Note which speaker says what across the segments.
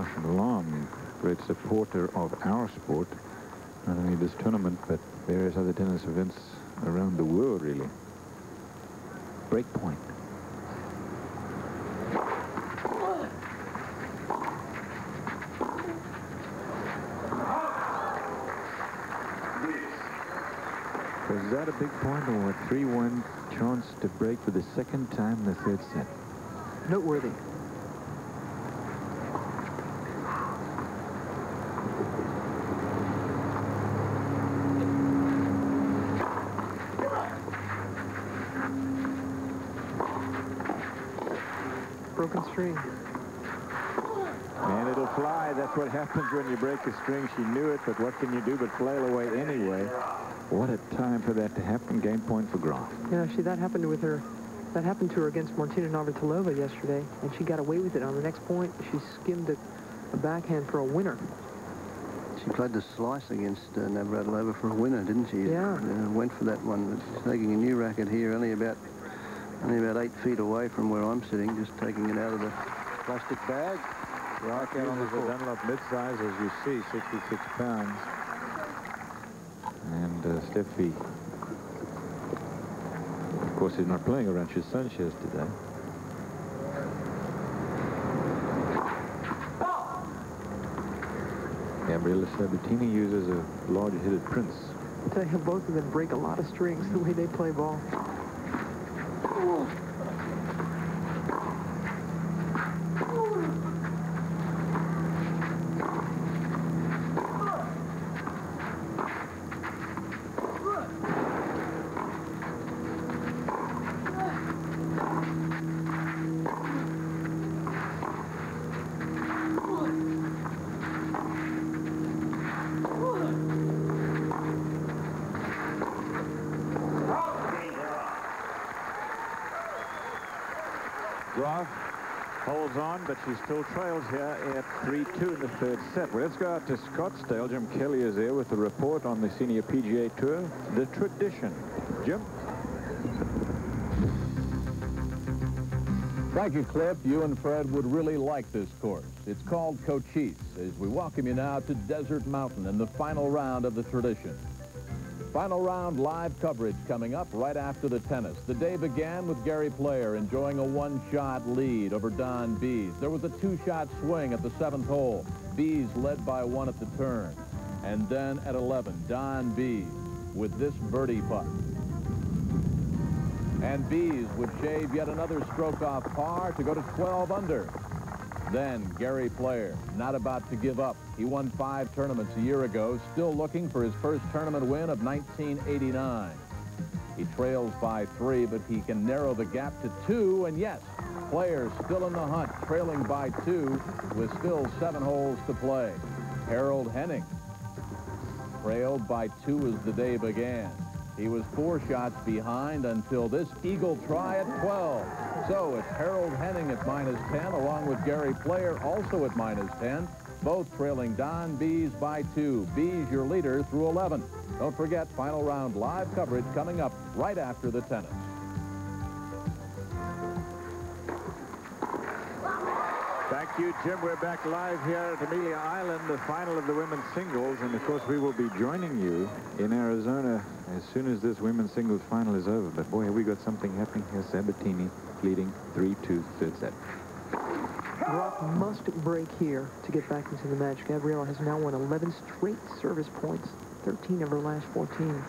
Speaker 1: Martian Long, great supporter of our sport, not only this tournament, but various other tennis events around the world, really. Break point. Was that a big point or a 3-1 chance to break for the second time in the third set?
Speaker 2: Noteworthy. Broken string.
Speaker 1: And it'll fly. That's what happens when you break a string. She knew it, but what can you do but flail away anyway? What a time for that to happen. Game point for Graf.
Speaker 2: Yeah, that happened with her. That happened to her against Martina Navratilova yesterday, and she got away with it. On the next point, she skimmed a backhand for a winner.
Speaker 3: She played the slice against Navratilova for a winner, didn't she?
Speaker 2: Yeah.
Speaker 3: Went for that one. She's taking a new racket here, only about 8 feet away from where I'm sitting, just taking it out of the plastic bag.
Speaker 1: Right out on the Dunlop mid-size, as you see, 66 pounds. And Steffi, of course, is not playing around Sanchez today. Gabriela Sabatini uses a large-headed prince.
Speaker 2: I tell you, both of them break a lot of strings the way they play ball.
Speaker 1: Graf holds on, but she still trails here at 3-2 in the third set. Well, let's go out to Scottsdale. Jim Kelly is there with a report on the Senior PGA Tour. The tradition. Jim?
Speaker 4: Thank you, Cliff. You and Fred would really like this course. It's called Cochise, as we welcome you now to Desert Mountain in the final round of the tradition. Final round live coverage coming up right after the tennis. The day began with Gary Player enjoying a one-shot lead over Don Bees. There was a two-shot swing at the 7th hole. Bees led by 1 at the turn. And then at 11, Don Bees with this birdie putt. And Bees would shave yet another stroke off par to go to 12 under. Then Gary Player, not about to give up. He won 5 tournaments a year ago, still looking for his first tournament win of 1989. He trails by 3, but he can narrow the gap to 2, and yes, Player still in the hunt, trailing by 2 with still 7 holes to play. Harold Henning trailed by 2 as the day began. He was 4 shots behind until this eagle try at 12. So it's Harold Henning at -10, along with Gary Player also at -10, both trailing Don Bees by 2. Bees your leader through 11. Don't forget, final round live coverage coming up right after the tennis.
Speaker 1: Thank you, Jim. We're back live here at Amelia Island, the final of the women's singles. And, of course, we will be joining you in Arizona as soon as this women's singles final is over. But, boy, have we got something happening here. Sabatini leading 3-2 third set.
Speaker 2: Graf must break here to get back into the match. Gabriela has now won 11 straight service points, 13 of her last 14.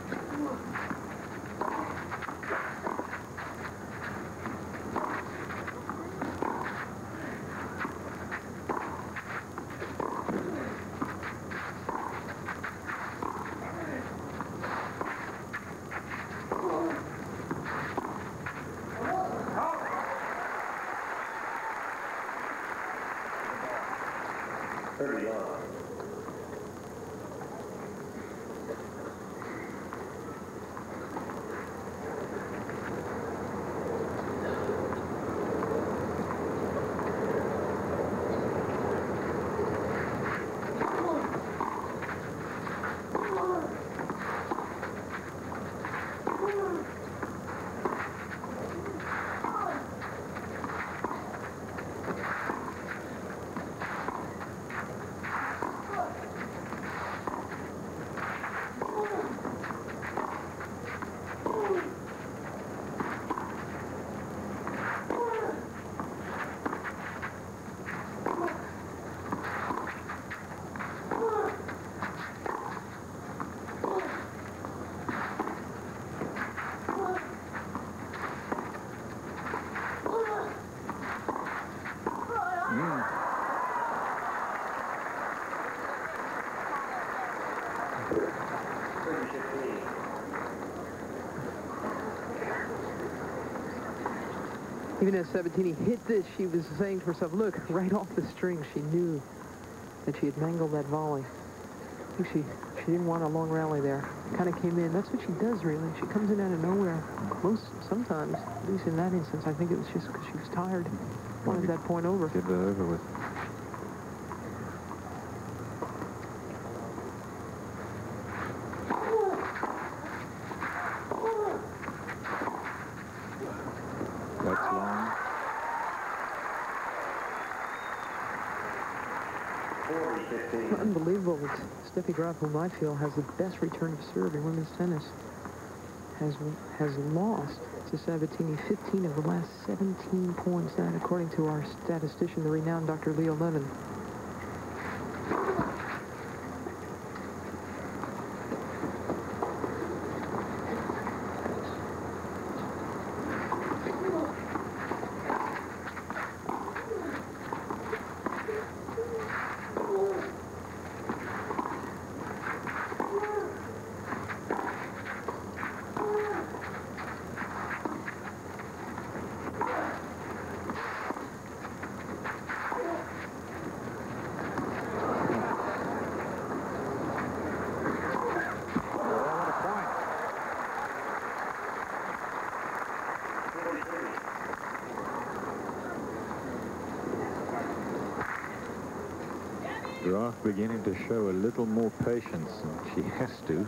Speaker 2: Even as Sabatini hit this, she was saying to herself, look, right off the string, she knew that she had mangled that volley. I think she didn't want a long rally there. Kind of came in. That's what she does, really. She comes in out of nowhere. Sometimes, at least in that instance, I think it was just because she was tired. Wanted that point over.
Speaker 1: Get that over with. That's long.
Speaker 2: Unbelievable that Steffi Graf, whom I feel has the best return of serve in women's tennis, has lost to Sabatini 15 of the last 17 points. That, according to our statistician, the renowned Dr. Leo Levin.
Speaker 1: Graf beginning to show a little more patience, and she has to.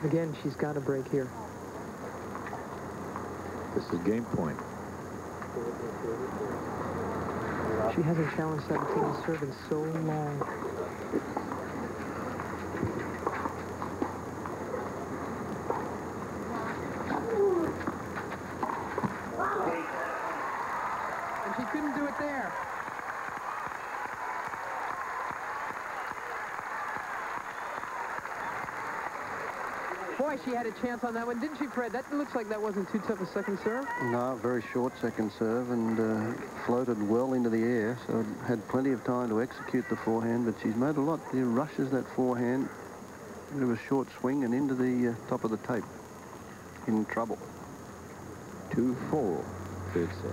Speaker 2: Again, she's got a break here.
Speaker 1: This is game point.
Speaker 2: She hasn't challenged Sabatini's serve in so long. And she couldn't do it there. Boy, she had a chance on that one, didn't she, Fred? That looks like that wasn't too tough a second serve.
Speaker 3: No, very short second serve, and floated well into the air, so had plenty of time to execute the forehand, but she's made a lot. She rushes that forehand into a short swing and into the top of the tape. In trouble.
Speaker 1: 2-4, third set.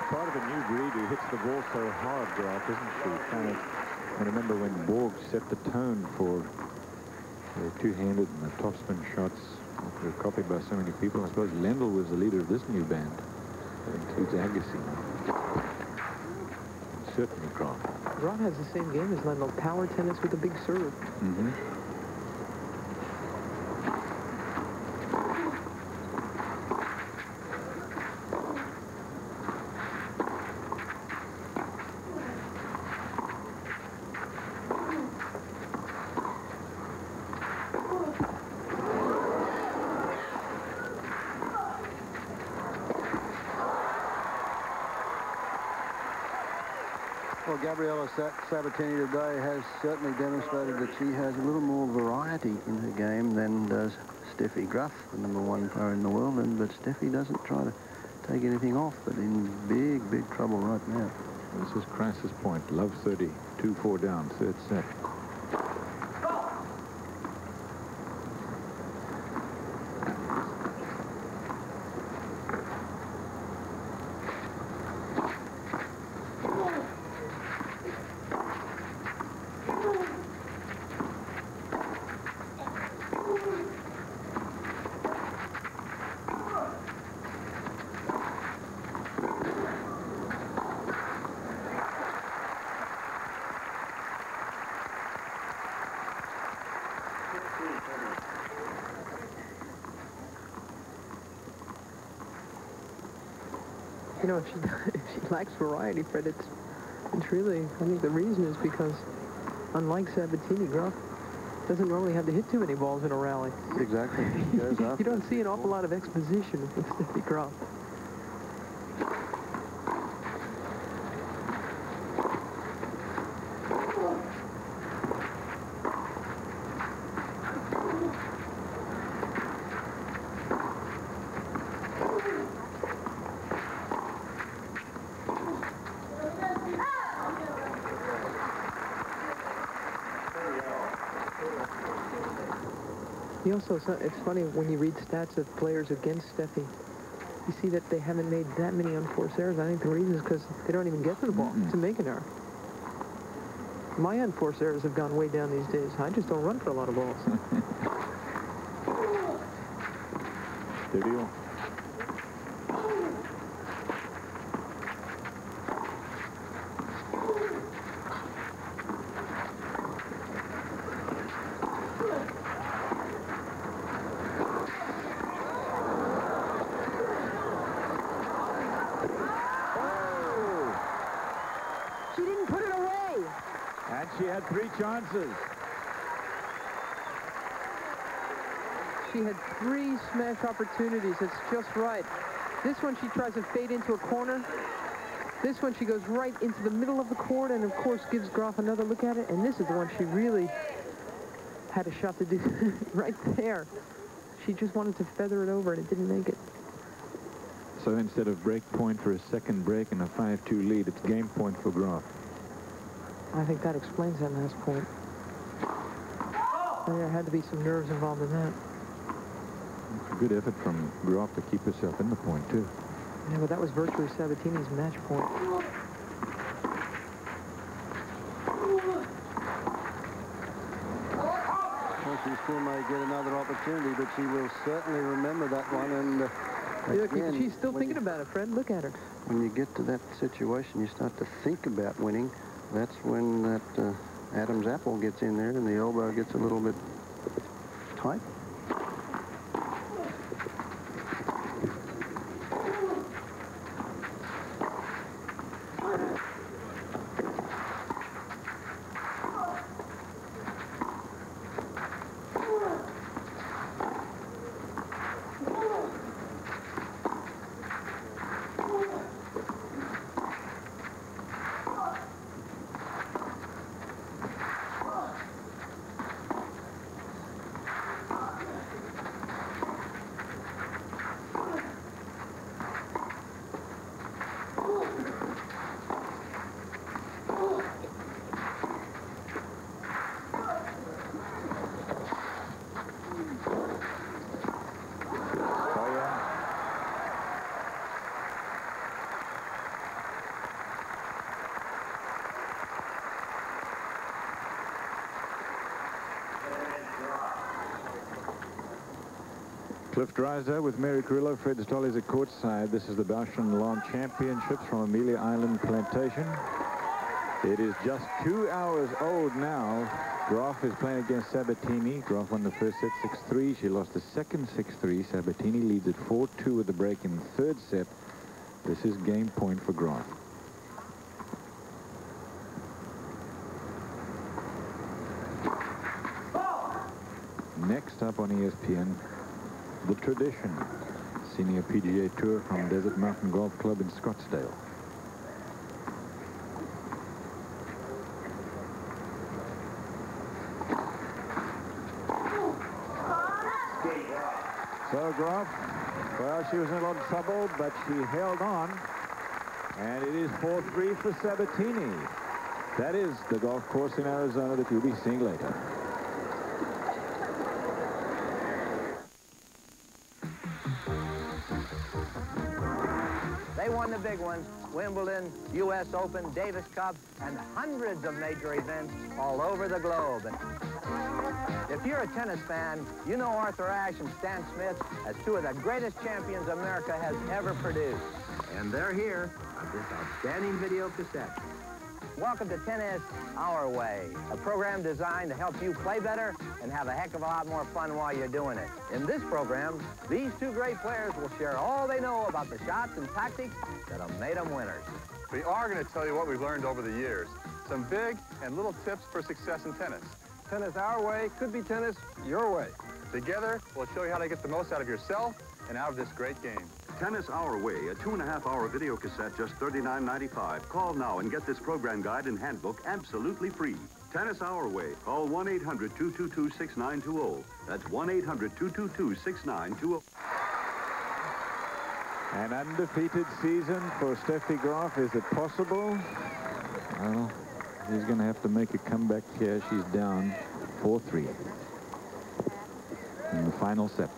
Speaker 1: Part of a new breed who hits the ball so hard, Graf, isn't she? Kind of, I remember when Borg set the tone for the two-handed and the topspin shots that were copied by so many people. I suppose Lendl was the leader of this new band. That includes Agassi. Certainly Graf.
Speaker 2: Graf has the same game as Lendl, power tennis with a big serve.
Speaker 1: Mm-hmm.
Speaker 3: Well, Gabriela Sabatini today has certainly demonstrated that she has a little more variety in her game than does Steffi Graf, the #1 player in the world. But Steffi doesn't try to take anything off, but in big, big trouble right now.
Speaker 1: This is crisis point. Love 30, 2-4 down, third set.
Speaker 2: You know, if she lacks variety, Fred, it's really, I think the reason is because, unlike Sabatini, Graf doesn't normally have to hit too many balls in a rally.
Speaker 3: Exactly. Goes up.
Speaker 2: You don't see an awful lot of exposition with Steffi Graf. He also, it's funny when you read stats of players against Steffi, you see that they haven't made that many unforced errors. I think the reason is because they don't even get to the ball to make an error. My unforced errors have gone way down these days. I just don't run for a lot of balls.
Speaker 1: Good deal.
Speaker 2: She didn't put it away.
Speaker 1: And she had 3 chances.
Speaker 2: She had 3 smash opportunities. It's just right. This one, she tries to fade into a corner. This one, she goes right into the middle of the court and, of course, gives Graf another look at it. And this is the one she really had a shot to do right there. She just wanted to feather it over, and it didn't make it.
Speaker 1: So instead of break point for a second break and a 5-2 lead, it's game point for Graf.
Speaker 2: I think that explains that last point. There had to be some nerves involved in that.
Speaker 1: It's a good effort from Graf to keep herself in the point, too.
Speaker 2: Yeah, but that was virtually Sabatini's match point.
Speaker 3: Well, she still may get another opportunity, but she will certainly remember that one. And again,
Speaker 2: she's still thinking about it, Fred. Look at her.
Speaker 3: When you get to that situation, you start to think about winning. That's when that Adam's apple gets in there and the elbow gets a little bit tight.
Speaker 1: Cliff Dreiser with Mary Carrillo. Fred Stoll is at courtside. This is the Bauschen Lawn Championships from Amelia Island Plantation. It is just 2 hours old now. Graf is playing against Sabatini. Graf won the first set 6-3. She lost the second 6-3. Sabatini leads at 4-2 with the break in the third set. This is game point for Graf. Next up on ESPN, The Tradition, Senior PGA Tour from Desert Mountain Golf Club in Scottsdale. So Graf, well, she was in a lot of trouble, but she held on. And it is 4-3 for Sabatini. That is the golf course in Arizona that you'll be seeing later.
Speaker 5: They won the big ones: Wimbledon, U.S. Open, Davis Cup, and hundreds of major events all over the globe. If you're a tennis fan, you know Arthur Ashe and Stan Smith as two of the greatest champions America has ever produced. And they're here on this outstanding video cassette. Welcome to Tennis Our Way, a program designed to help you play better and have a heck of a lot more fun while you're doing it. In this program, these two great players will share all they know about the shots and tactics that have made them winners.
Speaker 6: We are going to tell you what we've learned over the years. Some big and little tips for success in tennis.
Speaker 7: Tennis our way could be tennis your way.
Speaker 6: Together, we'll show you how to get the most out of yourself and out of this great game.
Speaker 8: Tennis Our Way, a 2.5-hour video cassette, just $39.95. Call now and get this program guide and handbook absolutely free. Tennis Our Way. Call 1-800-222-6920. That's 1-800-222-6920.
Speaker 1: An undefeated season for Steffi Graf. Is it possible? Well, he's going to have to make a comeback here. She's down 4-3. in the final set.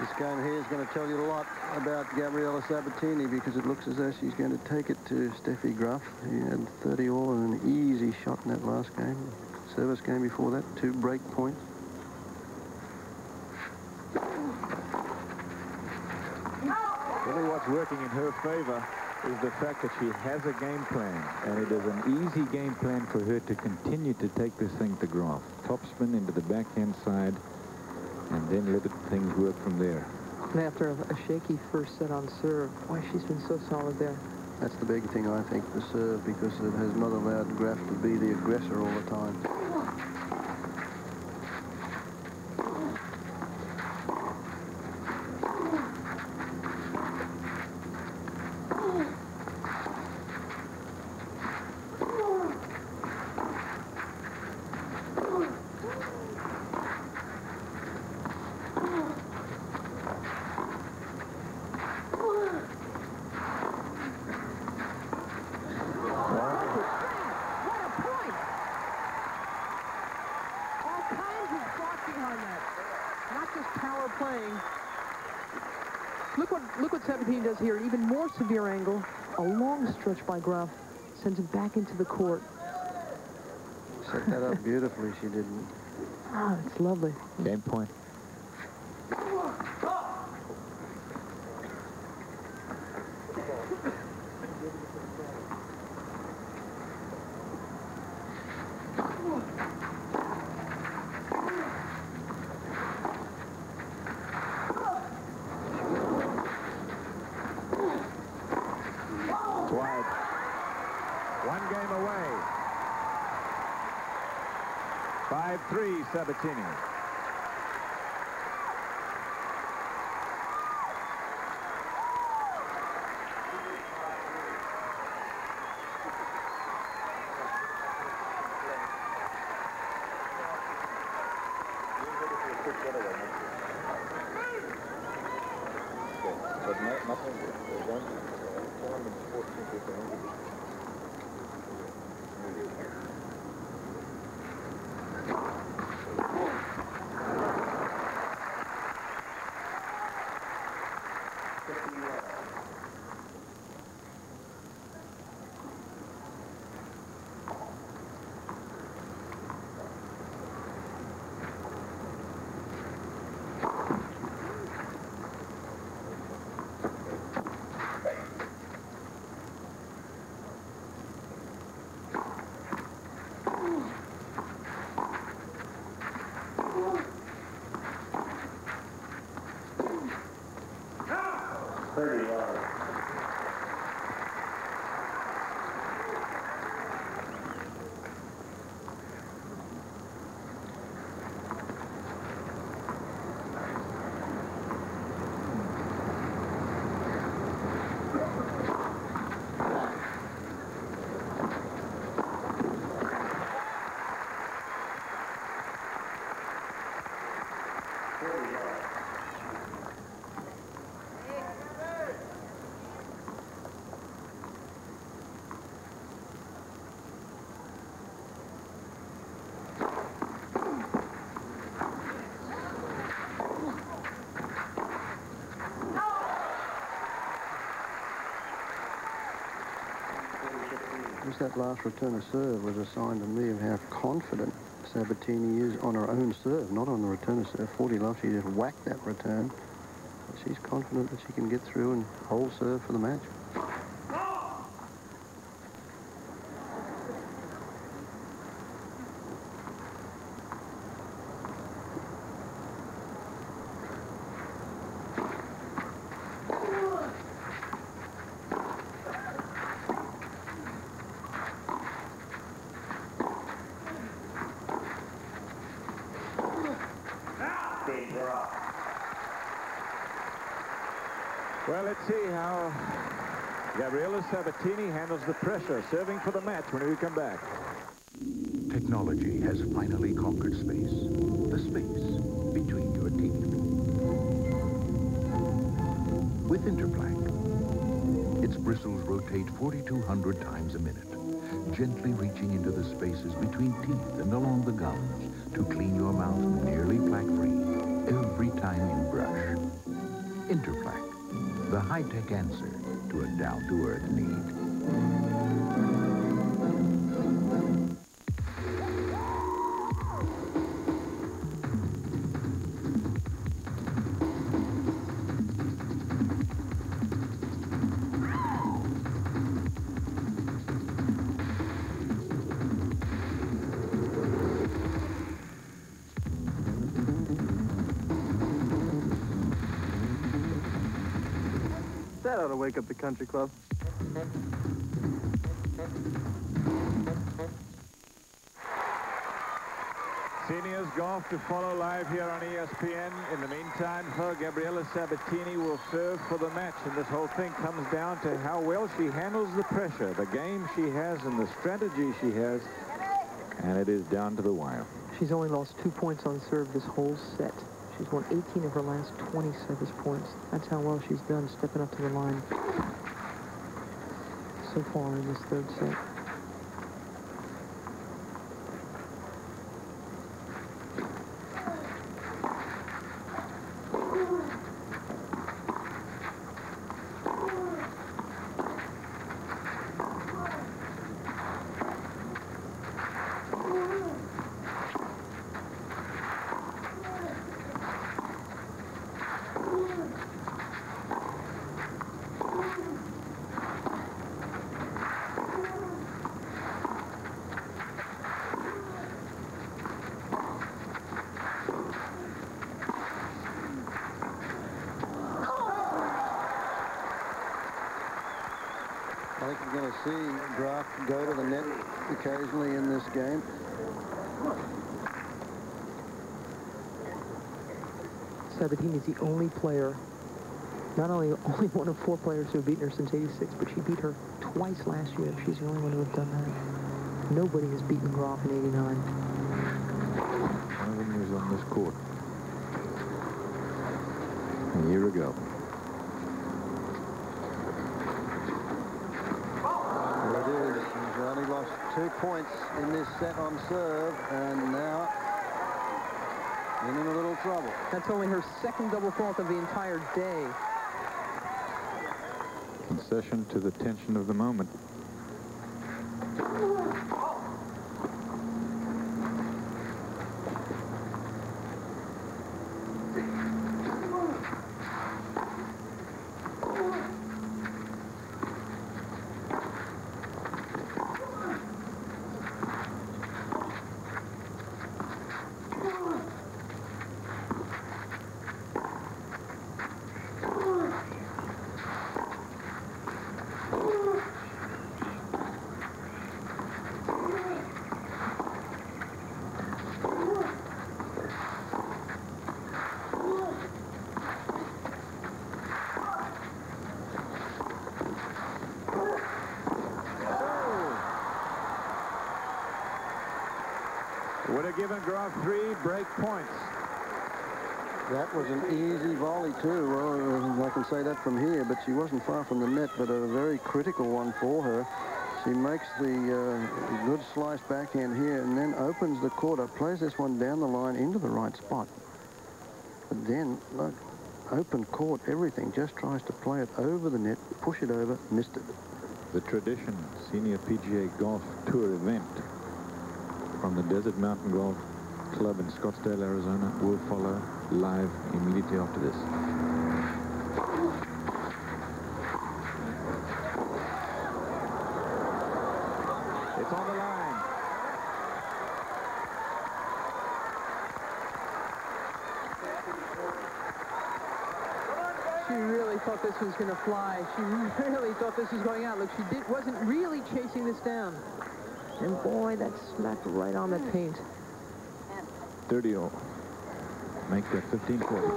Speaker 3: This game here is going to tell you a lot about Gabriela Sabatini because it looks as though she's going to take it to Steffi Graf. He had 30 all and an easy shot in that last game. Service game before that, 2 break points.
Speaker 1: Really what's working in her favor is the fact that she has a game plan, and it is an easy game plan for her to continue to take this thing to Graf. Topspin into the backhand side, and then let things work from there.
Speaker 2: And after a shaky first set on serve, boy, she's been so solid there.
Speaker 3: That's the big thing, I think, the serve, because it has not allowed Graf to be the aggressor all the time.
Speaker 2: Look what Sabatini does here. Even more severe angle. A long stretch by Graf. Sends it back into the court.
Speaker 3: Set that up beautifully, she didn't.
Speaker 2: Ah, it's lovely.
Speaker 1: Game point. Wide. 1 game away. 5-3 Sabatini.
Speaker 3: Just that last return of serve was a sign to me of how confident Sabatini is on her own serve, not on the return of serve. 40 love, she just whacked that return. But she's confident that she can get through and hold serve for the match.
Speaker 1: Well, let's see how Gabriela Sabatini handles the pressure, serving for the match when we come back.
Speaker 9: Technology has finally conquered space. The space between your teeth. With Interplank, it's bristles rotate 4,200 times a minute, gently reaching into the spaces between teeth and along the gums to clean your mouth nearly plaque-free every time you brush. Interplaque, the high-tech answer to a down-to-earth need.
Speaker 7: That ought to wake up the country club.
Speaker 1: Seniors golf to follow live here on ESPN. In the meantime, Gabriela Sabatini will serve for the match, and this whole thing comes down to how well she handles the pressure, the game she has, and the strategy she has, and it is down to the wire.
Speaker 2: She's only lost 2 points on serve this whole set. She's won 18 of her last 20 service points. That's how well she's done stepping up to the line so far in this third set.
Speaker 3: I think you're going to see Graf go to the net occasionally in this game.
Speaker 2: Sabatini is the only player, not only one of 4 players who have beaten her since '86, but she beat her twice last year. She's the only one who have done that. Nobody has beaten Graf in '89.
Speaker 1: One of them was on this court a year ago.
Speaker 3: He's only lost 2 points in this set on serve, and now in a little trouble.
Speaker 2: That's only her second double fault of the entire day.
Speaker 1: Concession to the tension of the moment. Would have given Graf 3 break points.
Speaker 3: That was an easy volley too. Well, I can say that from here, but she wasn't far from the net, but a very critical one for her. She makes the good slice backhand here and then opens the court up, plays this one down the line into the right spot. But then, look, open court, everything, just tries to play it over the net, push it over, missed it.
Speaker 1: The tradition Senior PGA Golf Tour event from the Desert Mountain Golf Club in Scottsdale, Arizona, will follow live immediately after this. It's on the line.
Speaker 2: She really thought this was going to fly. She really thought this was going out. Look, she wasn't really chasing this down. And boy, that smacked right on that paint.
Speaker 1: 30-all. Make that 15-40.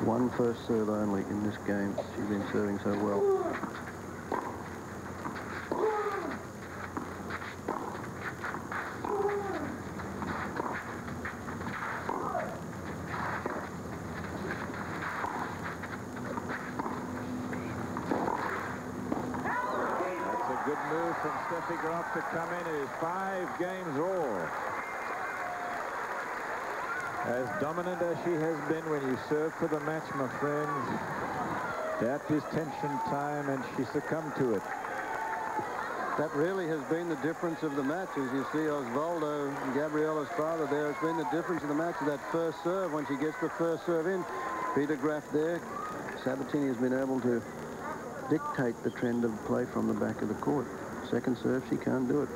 Speaker 3: One first serve only in this game. She's been serving so well.
Speaker 1: about to come in. It is 5 games all. As dominant as she has been when you serve for the match, my friends, that is tension time, and she succumbed to it.
Speaker 3: That really has been the difference of the match. As you see Osvaldo and Gabriela's father there, it's been the difference of the match of that first serve. When she gets the first serve in, Peter Graf there, Sabatini has been able to dictate the trend of play from the back of the court. Second serve, she can't do it.